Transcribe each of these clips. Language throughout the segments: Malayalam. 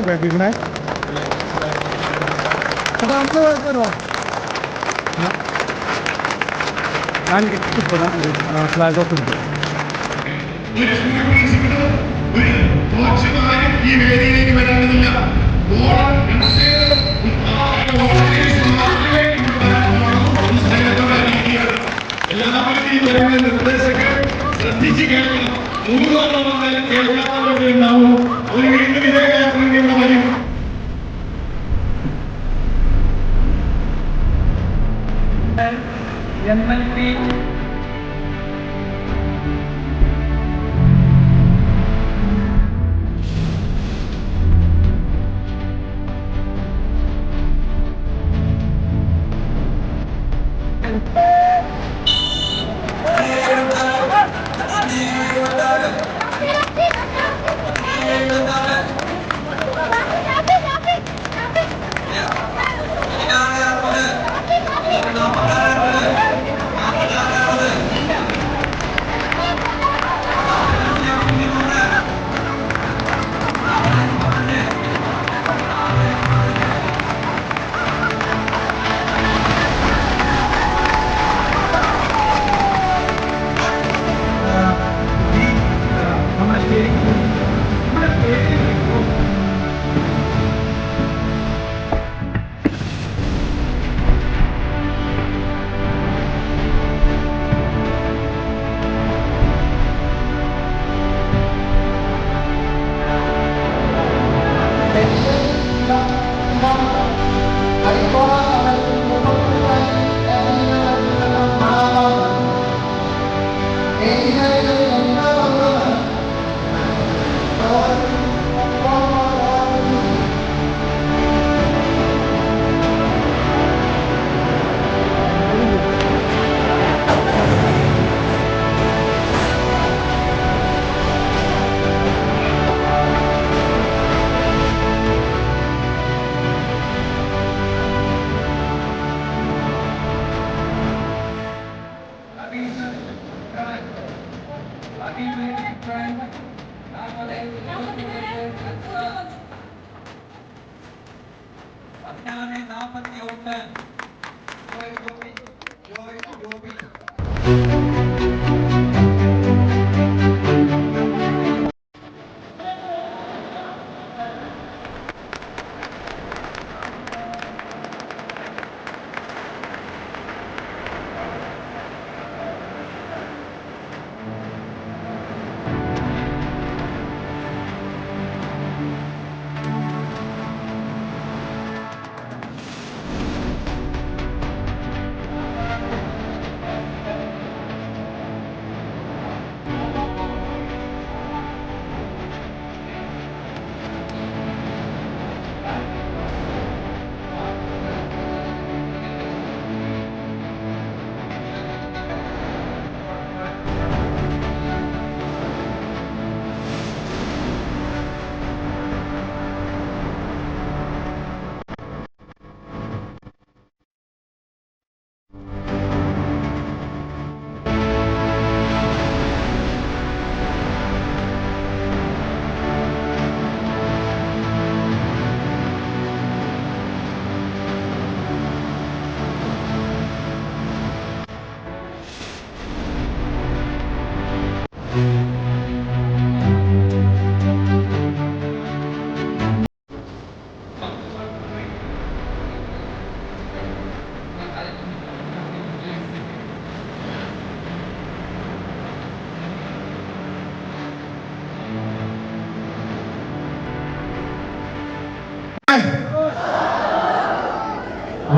പേപ്പിക്കണേ ഞാൻ ഫ്ലാഗ് ഓഫ് ഉണ്ട്. ഈ വേദിയിലേക്ക് വരാനില്ല. എല്ലാവരും നിർദ്ദേശങ്ങൾ ശ്രദ്ധിച്ച് കേൾക്കണം. മൂന്നോളം കേൾക്കാത്തവരുടെ ഉണ്ടാവും. അവർ വീണ്ടും ഇതേ കാര്യത്തിൽ ഇവിടെ വരും. MLP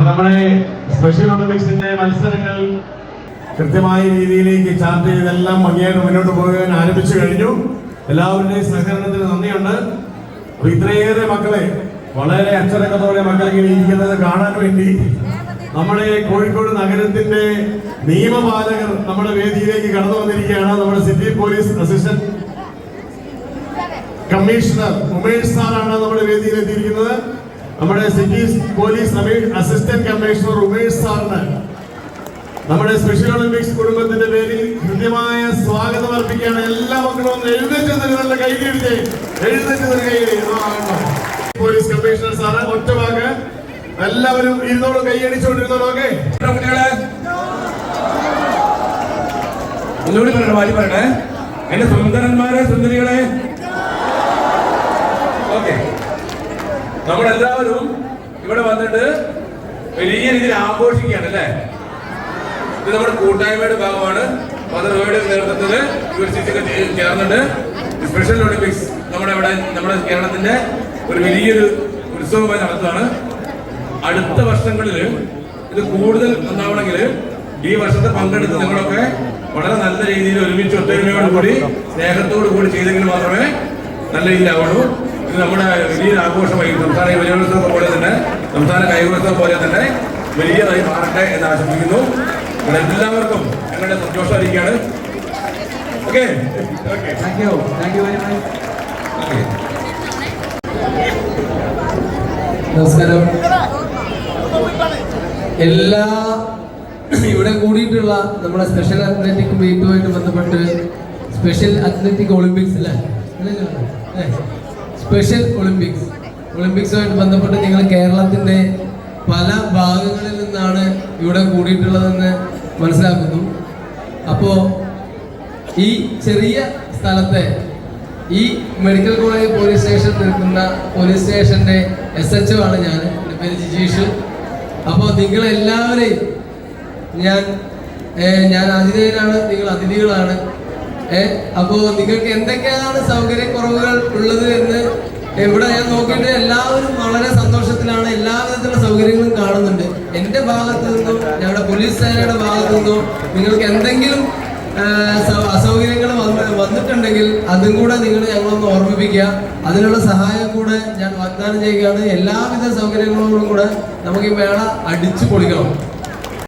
നമ്മുടെ സ്പെഷ്യൽ ഒളിമ്പിക്സിന്റെ മത്സരങ്ങൾ കൃത്യമായ രീതിയിലേക്ക് ചാർട്ട് ചെയ്തെല്ലാം ഭംഗിയായിട്ട് മുന്നോട്ട് പോകാൻ ആരംഭിച്ചു കഴിഞ്ഞു. എല്ലാവരുടെയും സഹകരണത്തിന് നന്ദിയുണ്ട്. ഇത്രയേറെ മക്കളെ വളരെ അച്ചടക്കത്തോടെ മക്കളെ ഇരിക്കുന്നത് കാണാൻ വേണ്ടി നമ്മുടെ കോഴിക്കോട് നഗരത്തിന്റെ നിയമപാലകർ നമ്മുടെ വേദിയിലേക്ക് കടന്നു വന്നിരിക്കുകയാണ്. നമ്മുടെ city police assistant commissioner Umesh സാറാണ് നമ്മുടെ വേദിയിൽ എത്തിയിരിക്കുന്നത്. നമ്മുടെ city police assistant commissioner Umesh സാറിന് നമ്മുടെ സ്പെഷ്യൽ ഒളിമ്പിക്സ് കുടുംബത്തിന്റെ പേരിൽ കൃത്യമായ സ്വാഗതം അർപ്പിക്കുക. ആരംഭിക്കുകയാണ്. എല്ലാ മക്കളും ഒന്ന് എഴുന്നേറ്റ് നല്ല കൈകീഴിച്ച് എഴുന്നേറ്റ് കൈകീഴി. പോലീസ് കമ്മീഷണർ സാറ് ഒറ്റ വാക്ക് എല്ലാവരും ഇരുന്നോളൂ, കൈയടിച്ചുകൊണ്ടിരുന്നോളൂ. ഓക്കെ കുട്ടികളെ ഒന്നുകൂടി പറയണേ, വാരി പറയണേ, എന്റെ സുന്ദരന്മാരെ സുന്ദരികളെ. ഓക്കെ, നമ്മളെല്ലാവരും ഇവിടെ വന്നിട്ട് വലിയ രീതിയിൽ ആഘോഷിക്കുകയാണ് അല്ലേ. ഇത് നമ്മുടെ കൂട്ടായ്മയുടെ ഭാഗമാണ്. മദർ റോയുടെ നേതൃത്വത്തിൽ യൂണിവേഴ്സിറ്റി ചേർന്നിട്ട് സ്പെഷ്യൽ ഒളിമ്പിക്സ് നമ്മുടെ കേരളത്തിന്റെ ഒരു വലിയൊരു ഉത്സവമായി നടത്തുകയാണ്. അടുത്ത വർഷങ്ങളിൽ ഇത് കൂടുതൽ നന്നാവണമെങ്കിൽ ഈ വർഷത്തെ പങ്കെടുത്ത് നിങ്ങളൊക്കെ വളരെ നല്ല രീതിയിൽ ഒരുമിച്ച് ഒത്തൊരുമയോട് കൂടി സ്നേഹത്തോടു കൂടി ചെയ്തെങ്കിൽ മാത്രമേ നല്ല രീതിയിലാവുള്ളൂ. ഇത് നമ്മുടെ വലിയൊരു ആഘോഷമായി സംസ്ഥാന യുവജനോത്സവം പോലെ തന്നെ സംസ്ഥാന കായികോത്സവം പോലെ തന്നെ വലിയതായി മാറട്ടെ എന്ന് ആശംസിക്കുന്നു. എല്ലാവർക്കും ഞങ്ങളുടെ സന്തോഷം അറിയിക്കുകയാണ്. Okay, thank you very much. നമസ്കാരം. എല്ലാ ഇവിടെ കൂടിയിട്ടുള്ള നമ്മുടെ സ്പെഷ്യൽ അത്ലറ്റിക് മീറ്റുമായിട്ട് ബന്ധപ്പെട്ട് സ്പെഷ്യൽ അത്ലറ്റിക് ഒളിമ്പിക്സ് അല്ലേ, സ്പെഷ്യൽ ഒളിമ്പിക്സുമായിട്ട് ബന്ധപ്പെട്ട് നിങ്ങൾ കേരളത്തിൻ്റെ പല ഭാഗങ്ങളിൽ നിന്നാണ് ഇവിടെ കൂടിയിട്ടുള്ളതെന്ന് മനസ്സിലാക്കുന്നു. അപ്പോൾ ഈ ചെറിയ സ്ഥലത്തെ ഈ മെഡിക്കൽ കോളേജ് പോലീസ് സ്റ്റേഷൻ നിൽക്കുന്ന പോലീസ് സ്റ്റേഷൻ്റെ SHO ആണ് ഞാൻ. എൻ്റെ പേര് ജിജീഷ്. അപ്പോൾ നിങ്ങളെല്ലാവരെയും ഞാൻ ആതിഥേയനാണ്, നിങ്ങൾ അതിഥികളാണ്. അപ്പോൾ നിങ്ങൾക്ക് എന്തൊക്കെയാണ് സൗകര്യക്കുറവുകൾ ഉള്ളത് എന്ന് ഇവിടെ ഞാൻ നോക്കിയിട്ട് എല്ലാവരും വളരെ സന്തോഷത്തിലാണ്. എല്ലാവിധത്തിലുള്ള സൗകര്യങ്ങളും കാണുന്നുണ്ട്. എൻ്റെ ഭാഗത്തു നിന്നും ഞങ്ങളുടെ പോലീസ് സേനയുടെ ഭാഗത്തു നിന്നും നിങ്ങൾക്ക് എന്തെങ്കിലും അസൗകര്യങ്ങൾ വന്നിട്ടുണ്ടെങ്കിൽ അതും കൂടെ നിങ്ങൾ ഞങ്ങളൊന്ന് ഓർമ്മിപ്പിക്കുക. അതിനുള്ള സഹായം കൂടെ ഞാൻ വാഗ്ദാനം ചെയ്യുകയാണ്. എല്ലാവിധ സൗകര്യങ്ങളോടും കൂടെ നമുക്ക് ഈ മേള അടിച്ചു പൊളിക്കണം.